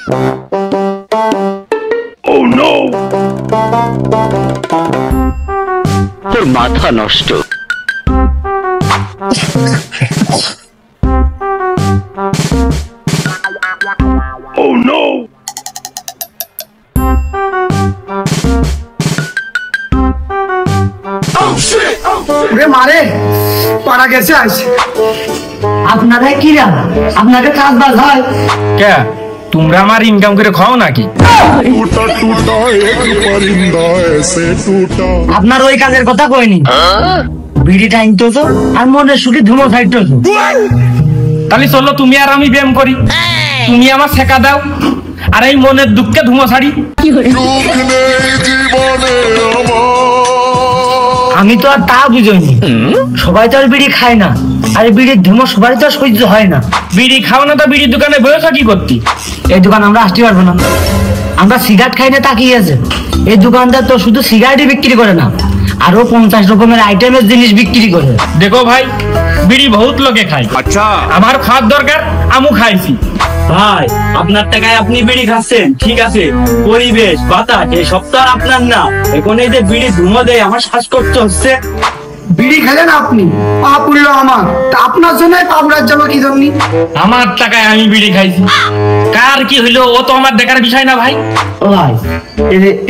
Oh no! তোর মাথা নষ্ট। Oh no! মারে পাড়া গেছে আজ আপনারা কি আপনাদের কাজ বাজ হয় কে? তোমরা আমার ইনকাম করে খাও নাকি? আপনার ওই কাজের কথা কইনি, বিড়ি টাইনতো তো আর মনের সুখে ধুমো খাইতো তো। তাহলে চলো তুমি আর আমি ব্যায়াম করি, তুমি আমার শেখা দাও আর এই মনের দুঃখে ধুমো ছাড়ি। আমি তো আর তা বুঝিনি, সবাই তো আর বিড়ি খায় না, আর বিড়ির ধুমো সবাই তো সহ্য হয় না। বিড়ি খাও না তো বিড়ির দোকানে বসে কি করতি? এই দোকান আমরা আসতে পারবো না, আমরা সিগারেট খাই না তাকিয়ে আছে। এই দোকানদার তো শুধু সিগারেটই বিক্রি করে না, আরো 50 রকমের আইটেমের জিনিস বিক্রি করে। দেখো ভাই, বিড়ি বহুত লোকে খায়, আচ্ছা আমার খাওয়ার দরকার, আমু খাইছি। ভাই আপনার টাকায় আপনি বিড়ি খাচ্ছেন, ঠিক আছে, পরিবেশ বাতাস এই সব তো আর আপনার না। এখন এই যে বিড়ি ধুমো দেয় আমার শ্বাসকষ্ট হচ্ছে। বিড়ি খেলেন আপনি, পা পুড়লো আমার, তা আপনার জন্য পাবড়ার জন্য কি জন্য? আমার টাকায় আমি বিড়ি খাইছি, কার কি হইলো ও তো আমার দেখার বিষয় না ভাই। ও ভাই,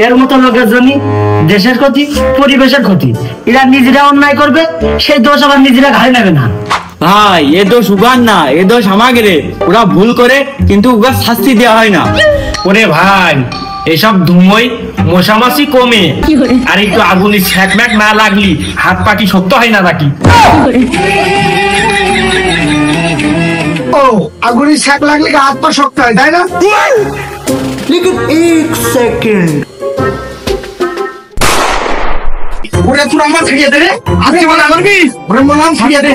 এর মতো লোকের জন্য দেশের ক্ষতি, পরিবেশের ক্ষতি। এরা নিজেরা অন্যায় করবে, সেই দোষ আবার নিজেরা ঘাড়ে নেবে না। ভাই এ দোষ উগার না, এ দোষ আমাদের। ওরা ভুল করে কিন্তু উগার শাস্তি দেওয়া হয় না। ওরে ভাই, এসব ধুমোই মশামাছি কমে, আর একটু আগুনে ছ্যাক ম্যাক না লাগলি হাত পাটি শক্ত হয় না নাকি? ও আগুনে ছ্যাক লাগলে হাত পা শক্ত হয়, তাই না? लेकिन एक सेकंड ওরে তুই আমার ছাড়িয়ে দে রে, আগে বল আমার কি ওরে বললাম ছাড়িয়ে দে।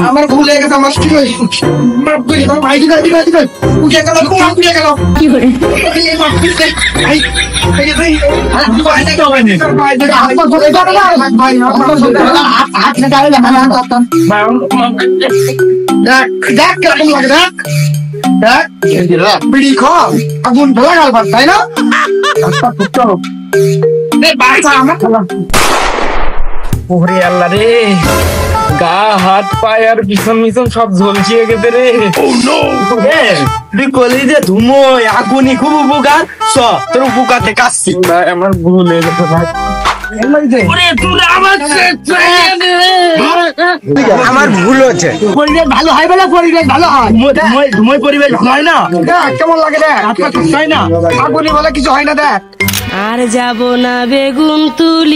আমার ভুল হয়ে গেছে, আমার কি হয়েছে? মাফ করে দাও ভাই, দিদা দিদা দিদা উঠে গেল, উঠে গেল কি করে? এই মাফ করে দে ভাই, এই ভাই ভাই দেখো ভাই ভাই হাত ধরে দাও না ভাই, হাত না দাঁড়ালে না দেখ দেখ কেমন লাগে, দেখ দেখ বিড়ি খাও, আগুন ভোলা গাল বাদ, তাই না? রাস্তা ফুটো ওরে আল্লাহ রে, গা হাত পায়ে আর পিছন মিছন সব ঝলসিয়ে গেছে রে। তুই কলি যে ধুমো আগুনি খুব উপকার, তোর উপকারতে কাটছি। আমার ভুল হয়ে গেছে ভাই। আমার ভুল হচ্ছে। পরিবেশ ভালো হয় বলে পরিবেশ ভালো হয়, ধুমোয় পরিবেশ ভালো হয় না। দেখ কেমন লাগে, দেখ হাত পা শক্ত হয় না, আগুনে বলে কিছু হয় না, দেখ। আর যাব না বেগুন তুলি।